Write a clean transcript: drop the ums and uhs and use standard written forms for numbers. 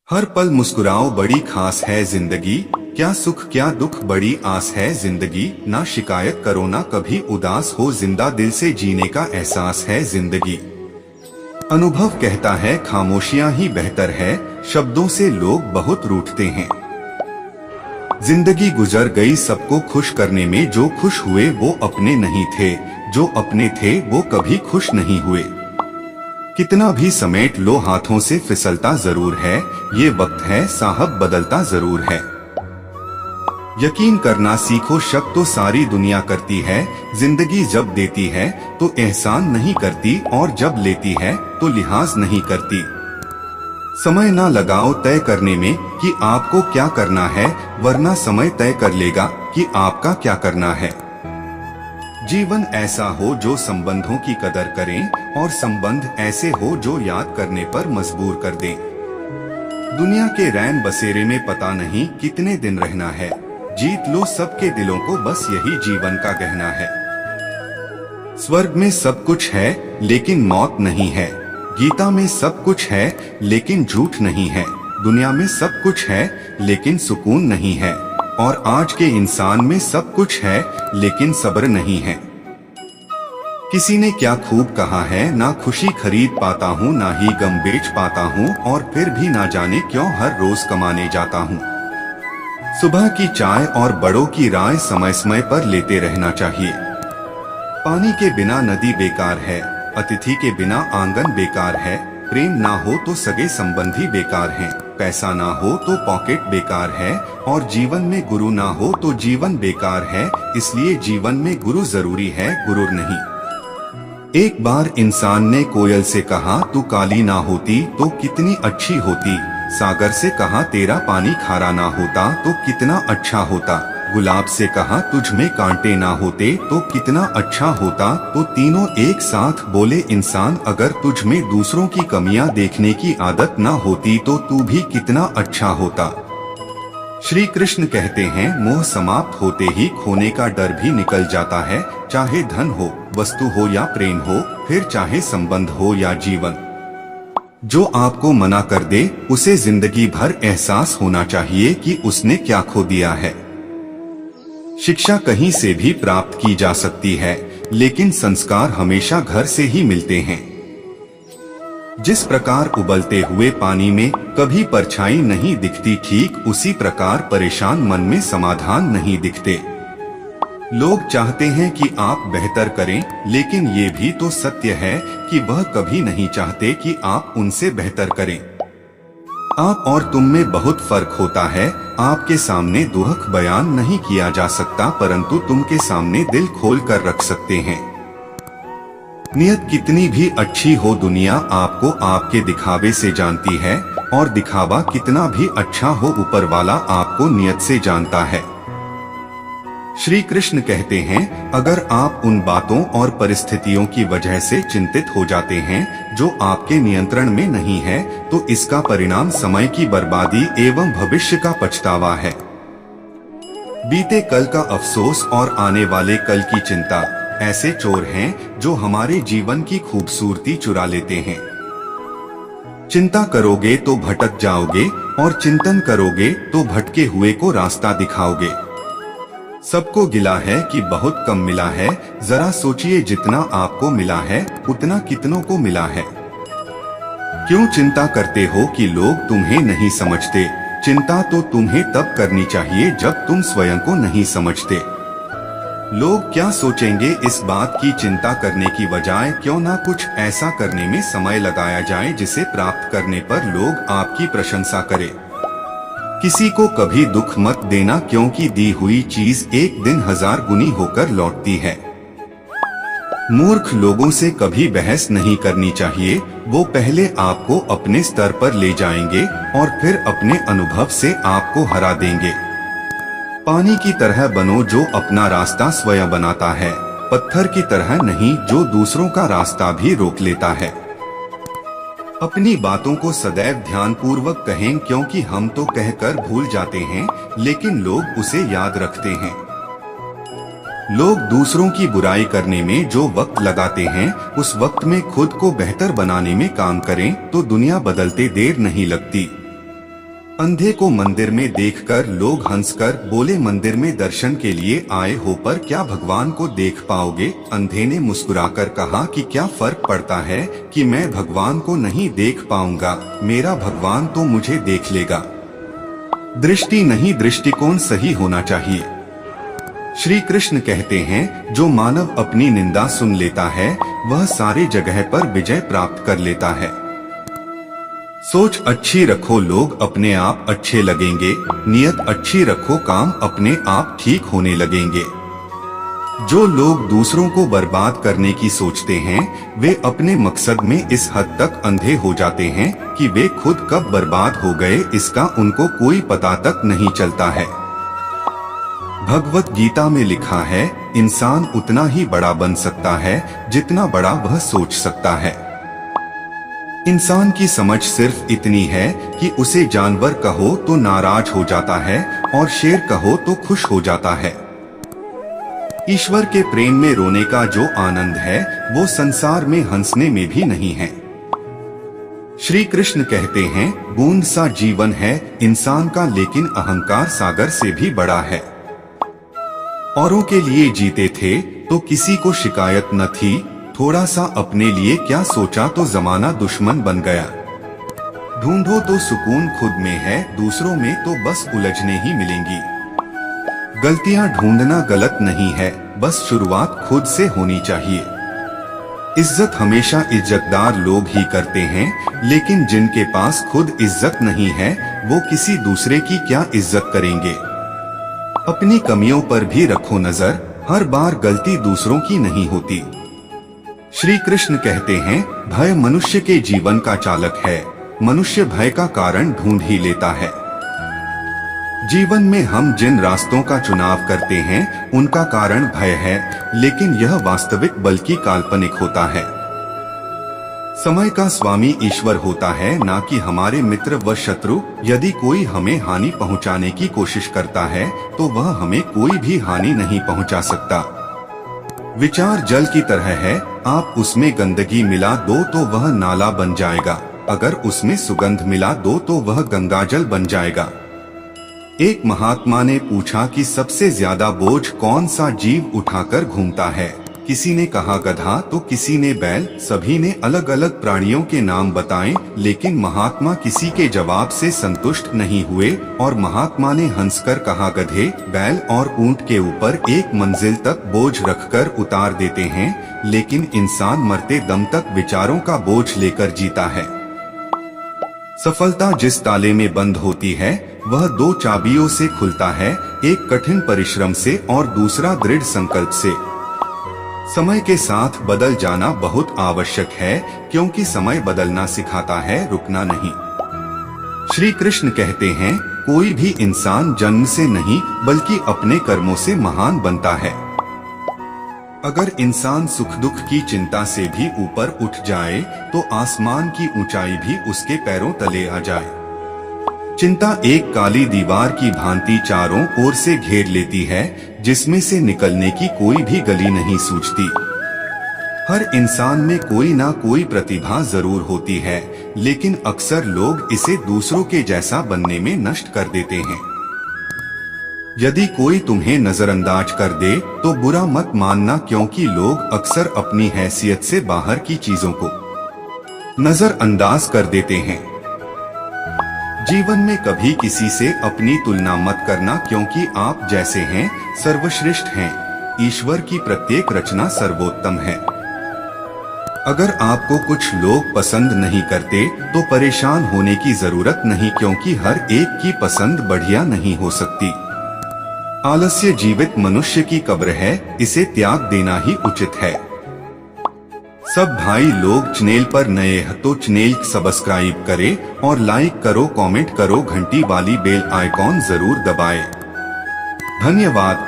हर पल मुस्कुराओ बड़ी खास है जिंदगी, क्या सुख क्या दुख बड़ी आस है जिंदगी। ना शिकायत करो ना कभी उदास हो, जिंदा दिल से जीने का एहसास है जिंदगी। अनुभव कहता है खामोशियां ही बेहतर है, शब्दों से लोग बहुत रूठते हैं। जिंदगी गुजर गई सबको खुश करने में, जो खुश हुए वो अपने नहीं थे, जो अपने थे वो कभी खुश नहीं हुए। कितना भी समेट लो हाथों से फिसलता जरूर है, ये वक्त है साहब बदलता जरूर है। यकीन करना सीखो शक तो सारी दुनिया करती है, जिंदगी जब देती है तो एहसान नहीं करती, और जब लेती है तो लिहाज नहीं करती। समय ना लगाओ तय करने में कि आपको क्या करना है, वरना समय तय कर लेगा कि आपका क्या करना है। जीवन ऐसा हो जो संबंधों की कदर करें, और संबंध ऐसे हो जो याद करने पर मजबूर कर दें। दुनिया के रैन बसेरे में पता नहीं कितने दिन रहना है, जीत लो सबके दिलों को बस यही जीवन का गहना है। स्वर्ग में सब कुछ है लेकिन मौत नहीं है, गीता में सब कुछ है लेकिन झूठ नहीं है। दुनिया में सब कुछ है लेकिन सुकून नहीं है, और आज के इंसान में सब कुछ है लेकिन सब्र नहीं है। किसी ने क्या खूब कहा है, ना खुशी खरीद पाता हूँ ना ही गम बेच पाता हूँ, और फिर भी ना जाने क्यों हर रोज कमाने जाता हूँ। सुबह की चाय और बड़ों की राय समय समय पर लेते रहना चाहिए। पानी के बिना नदी बेकार है, अतिथि के बिना आंगन बेकार है। प्रेम ना हो तो सगे संबंधी बेकार हैं, पैसा ना हो तो पॉकेट बेकार है, और जीवन में गुरु ना हो तो जीवन बेकार है। इसलिए जीवन में गुरु जरूरी है, गुरूर नहीं। एक बार इंसान ने कोयल से कहा, तू काली ना होती तो कितनी अच्छी होती। सागर से कहा, तेरा पानी खारा ना होता तो कितना अच्छा होता। गुलाब से कहा, तुझ में कांटे ना होते तो कितना अच्छा होता। तो तीनों एक साथ बोले, इंसान अगर तुझ में दूसरों की कमियां देखने की आदत ना होती तो तू भी कितना अच्छा होता। श्री कृष्ण कहते हैं, मोह समाप्त होते ही खोने का डर भी निकल जाता है। चाहे धन हो, वस्तु हो या प्रेम हो, फिर चाहे संबंध हो या जीवन। जो आपको मना कर दे उसे जिंदगी भर एहसास होना चाहिए कि उसने क्या खो दिया है। शिक्षा कहीं से भी प्राप्त की जा सकती है, लेकिन संस्कार हमेशा घर से ही मिलते हैं। जिस प्रकार उबलते हुए पानी में कभी परछाई नहीं दिखती, ठीक उसी प्रकार परेशान मन में समाधान नहीं दिखते। लोग चाहते हैं कि आप बेहतर करें, लेकिन ये भी तो सत्य है कि वह कभी नहीं चाहते कि आप उनसे बेहतर करें। आप और तुम में बहुत फर्क होता है। आपके सामने दुख बयान नहीं किया जा सकता, परंतु तुम के सामने दिल खोल कर रख सकते हैं। नियत कितनी भी अच्छी हो, दुनिया आपको आपके दिखावे से जानती है, और दिखावा कितना भी अच्छा हो, ऊपर वाला आपको नियत से जानता है। श्री कृष्ण कहते हैं, अगर आप उन बातों और परिस्थितियों की वजह से चिंतित हो जाते हैं जो आपके नियंत्रण में नहीं है, तो इसका परिणाम समय की बर्बादी एवं भविष्य का पछतावा है। बीते कल का अफसोस और आने वाले कल की चिंता ऐसे चोर हैं जो हमारे जीवन की खूबसूरती चुरा लेते हैं। चिंता करोगे तो भटक जाओगे, और चिंतन करोगे तो भटके हुए को रास्ता दिखाओगे। सबको गिला है कि बहुत कम मिला है, जरा सोचिए जितना आपको मिला है उतना कितनों को मिला है। क्यों चिंता करते हो कि लोग तुम्हें नहीं समझते? चिंता तो तुम्हें तब करनी चाहिए जब तुम स्वयं को नहीं समझते। लोग क्या सोचेंगे इस बात की चिंता करने की बजाय क्यों ना कुछ ऐसा करने में समय लगाया जाए जिसे प्राप्त करने पर लोग आपकी प्रशंसा करें। किसी को कभी दुख मत देना, क्योंकि दी हुई चीज एक दिन 1000 गुनी होकर लौटती है। मूर्ख लोगों से कभी बहस नहीं करनी चाहिए, वो पहले आपको अपने स्तर पर ले जाएंगे और फिर अपने अनुभव से आपको हरा देंगे। पानी की तरह बनो जो अपना रास्ता स्वयं बनाता है, पत्थर की तरह नहीं जो दूसरों का रास्ता भी रोक लेता है। अपनी बातों को सदैव ध्यानपूर्वक कहें, क्योंकि हम तो कहकर भूल जाते हैं लेकिन लोग उसे याद रखते हैं। लोग दूसरों की बुराई करने में जो वक्त लगाते हैं, उस वक्त में खुद को बेहतर बनाने में काम करें तो दुनिया बदलते देर नहीं लगती। अंधे को मंदिर में देखकर लोग हंसकर बोले, मंदिर में दर्शन के लिए आए हो पर क्या भगवान को देख पाओगे? अंधे ने मुस्कुराकर कहा कि क्या फर्क पड़ता है कि मैं भगवान को नहीं देख पाऊंगा, मेरा भगवान तो मुझे देख लेगा। दृष्टि नहीं, दृष्टिकोण सही होना चाहिए। श्री कृष्ण कहते हैं, जो मानव अपनी निंदा सुन लेता है वह सारे जगह पर विजय प्राप्त कर लेता है। सोच अच्छी रखो, लोग अपने आप अच्छे लगेंगे। नियत अच्छी रखो, काम अपने आप ठीक होने लगेंगे। जो लोग दूसरों को बर्बाद करने की सोचते हैं वे अपने मकसद में इस हद तक अंधे हो जाते हैं कि वे खुद कब बर्बाद हो गए इसका उनको कोई पता तक नहीं चलता है। भगवत गीता में लिखा है, इंसान उतना ही बड़ा बन सकता है जितना बड़ा वह सोच सकता है। इंसान की समझ सिर्फ इतनी है कि उसे जानवर कहो तो नाराज हो जाता है और शेर कहो तो खुश हो जाता है। ईश्वर के प्रेम में रोने का जो आनंद है वो संसार में हंसने में भी नहीं है। श्री कृष्ण कहते हैं, बूंद सा जीवन है इंसान का, लेकिन अहंकार सागर से भी बड़ा है। औरों के लिए जीते थे तो किसी को शिकायत न थी, थोड़ा सा अपने लिए क्या सोचा तो जमाना दुश्मन बन गया। ढूंढो तो सुकून खुद में है, दूसरों में तो बस उलझने ही मिलेंगी। गलतियां ढूंढना गलत नहीं है, बस शुरुआत खुद से होनी चाहिए। इज्जत हमेशा इज्जतदार लोग ही करते हैं, लेकिन जिनके पास खुद इज्जत नहीं है वो किसी दूसरे की क्या इज्जत करेंगे। अपनी कमियों पर भी रखो नजर, हर बार गलती दूसरों की नहीं होती। श्री कृष्ण कहते हैं, भय मनुष्य के जीवन का चालक है, मनुष्य भय का कारण ढूंढ ही लेता है। जीवन में हम जिन रास्तों का चुनाव करते हैं उनका कारण भय है, लेकिन यह वास्तविक बल्कि काल्पनिक होता है। समय का स्वामी ईश्वर होता है, ना कि हमारे मित्र व शत्रु। यदि कोई हमें हानि पहुंचाने की कोशिश करता है तो वह हमें कोई भी हानि नहीं पहुंचा सकता। विचार जल की तरह है, आप उसमें गंदगी मिला दो तो वह नाला बन जाएगा, अगर उसमें सुगंध मिला दो तो वह गंगाजल बन जाएगा। एक महात्मा ने पूछा कि सबसे ज्यादा बोझ कौन सा जीव उठाकर घूमता है? किसी ने कहा गधा तो किसी ने बैल। सभी ने अलग अलग प्राणियों के नाम बताए, लेकिन महात्मा किसी के जवाब से संतुष्ट नहीं हुए और महात्मा ने हंसकर कहा, गधे, बैल और ऊंट के ऊपर एक मंजिल तक बोझ रखकर उतार देते हैं, लेकिन इंसान मरते दम तक विचारों का बोझ लेकर जीता है। सफलता जिस ताले में बंद होती है वह दो चाबियों से खुलता है, एक कठिन परिश्रम से और दूसरा दृढ़ संकल्प से। समय के साथ बदल जाना बहुत आवश्यक है, क्योंकि समय बदलना सिखाता है, रुकना नहीं। श्री कृष्ण कहते हैं, कोई भी इंसान जन्म से नहीं बल्कि अपने कर्मों से महान बनता है। अगर इंसान सुख दुख की चिंता से भी ऊपर उठ जाए तो आसमान की ऊंचाई भी उसके पैरों तले आ जाए। चिंता एक काली दीवार की भांति चारों ओर से घेर लेती है, जिसमें से निकलने की कोई भी गली नहीं सूझती। हर इंसान में कोई ना कोई प्रतिभा जरूर होती है, लेकिन अक्सर लोग इसे दूसरों के जैसा बनने में नष्ट कर देते हैं। यदि कोई तुम्हें नजरअंदाज कर दे तो बुरा मत मानना, क्योंकि लोग अक्सर अपनी हैसियत से बाहर की चीजों को नजरअंदाज कर देते हैं। जीवन में कभी किसी से अपनी तुलना मत करना, क्योंकि आप जैसे हैं सर्वश्रेष्ठ हैं। ईश्वर की प्रत्येक रचना सर्वोत्तम है। अगर आपको कुछ लोग पसंद नहीं करते तो परेशान होने की जरूरत नहीं, क्योंकि हर एक की पसंद बढ़िया नहीं हो सकती। आलस्य जीवित मनुष्य की कब्र है, इसे त्याग देना ही उचित है। सब भाई लोग चैनल पर नए हैं तो चैनल सब्सक्राइब करें और लाइक करो, कमेंट करो, घंटी वाली बेल आइकॉन जरूर दबाएं। धन्यवाद।